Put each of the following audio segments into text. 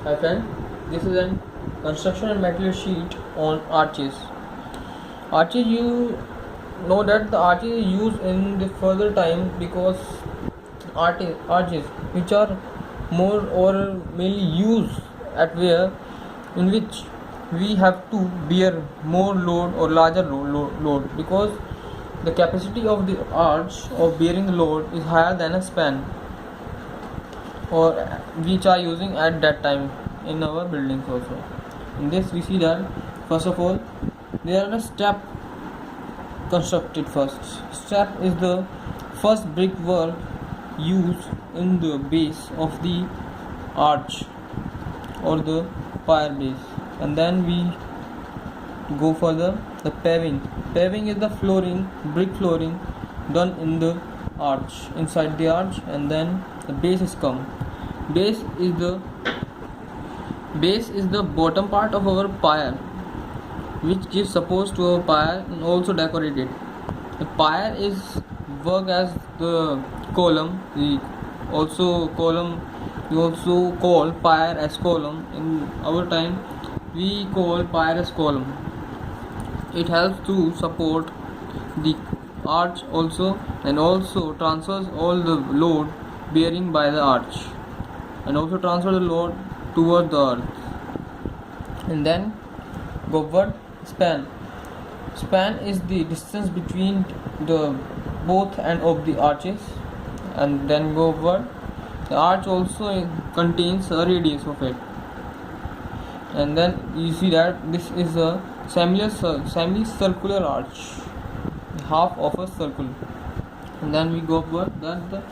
Hi friend, this is a construction and material sheet on arches. Arches, you know that the arches is used in the further time because arches which are more or mainly used at where in which we have to bear more load or larger load because the capacity of the arch of bearing the load is higher than a span or which are using at that time in our buildings also. In this we see that first of all there are a step constructed. First step is the first brickwork used in the base of the arch or the pier base, and then we go further. The paving is the brick flooring done in the arch, inside the arch, and then the base is come. Base is the bottom part of our pier, which gives support to our pier and also decorate it. The pier is work as the column. We also call pier as column. In our time, we call pier as column. It helps to support the arch also, and also transfers all the load bearing by the arch, and also transfer the load towards the earth. And then go upward. Span is the distance between the both end of the arches, and then go upward. The arch also contains a radius of it, and then you see that this is a semicircular arch, half of a circle. And then we go upward. Then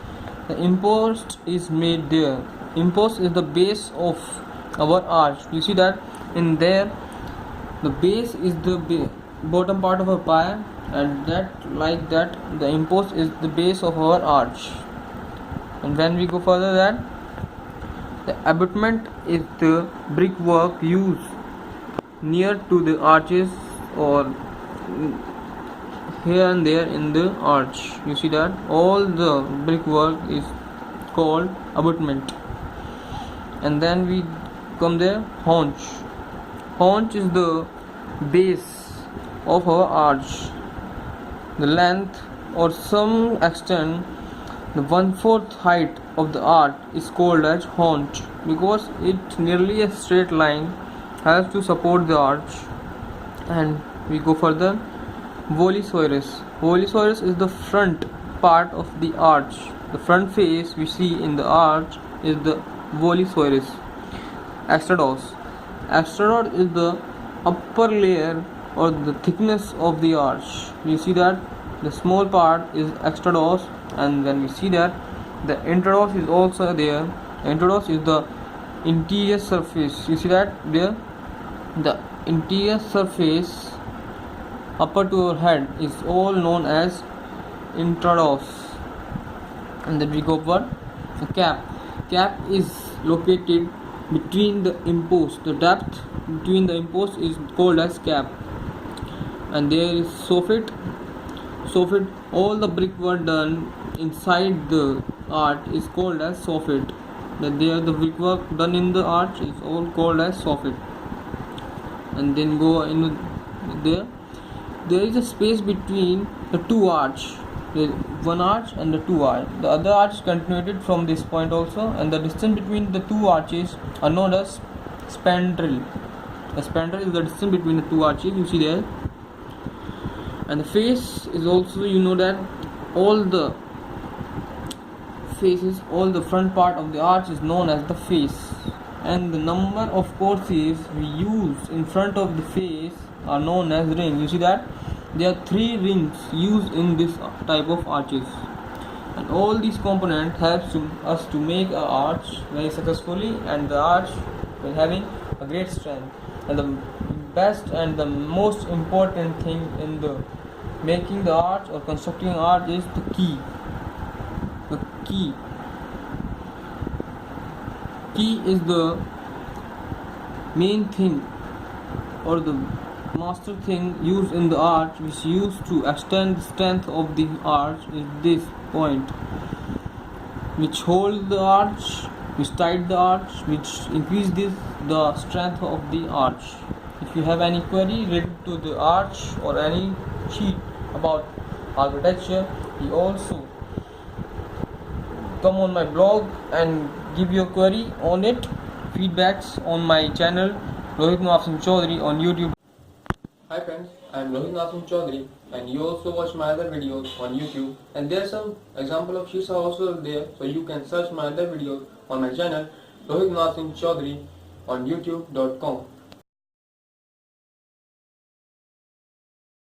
the impost is made there. Impost is the base of our arch. You see that in there the base is the bottom part of a pier, and that the impost is the base of our arch. And when we go further, that the abutment is the brickwork used near to the arches or here and there in the arch. You see that all the brickwork is called abutment. And then we come there. Haunch is the base of our arch. The length or some extent the 1/4 height of the arch is called as haunch because it nearly a straight line helps to support the arch. And we go further. Volisoirus is the front part of the arch. The front face we see in the arch is the volisoirus. Astrados is the upper layer or the thickness of the arch. You see that the small part is extrados, and then we see that the intrados is also there. Intrados is the interior surface. You see that there the interior surface upper to our head is all known as intrados. And then we go upward. The cap is located between the impost. The depth between the impost is called as cap. And there is soffit. All the brickwork done inside the arch is called as soffit. The brickwork done in the arch is all called as soffit. And then go in there. There is a space between the two arch. One arch and the two arch. The other arch is continuated from this point also, and the distance between the two arches are known as spandrel. The spandrel is the distance between the two arches. You see there. And the face is also, you know that all the front part of the arch is known as the face, and the number of courses we use in front of the face are known as ring. You see that there are 3 rings used in this type of arches, and all these components helps us to make an arch very successfully, and the arch will having a great strength. And the best and the most important thing in the making the arch or constructing an arch is the key. The key is the main thing or the master thing used in the arch, which used to extend the strength of the arch, is this point which holds the arch which tied the arch, which increased the strength of the arch. If you have any query related to the arch or any sheet about architecture, you also come on my blog and give your query on it. Feedbacks on my channel Rohit Nawab Singh Chaudhary on YouTube. Hi friends, I am Rohit Nawab Singh Chaudhary, and you also watch my other videos on YouTube, and there are some example of sheets are also there, so you can search my other videos on my channel Rohit Nawab Singh Chaudhary on youtube.com.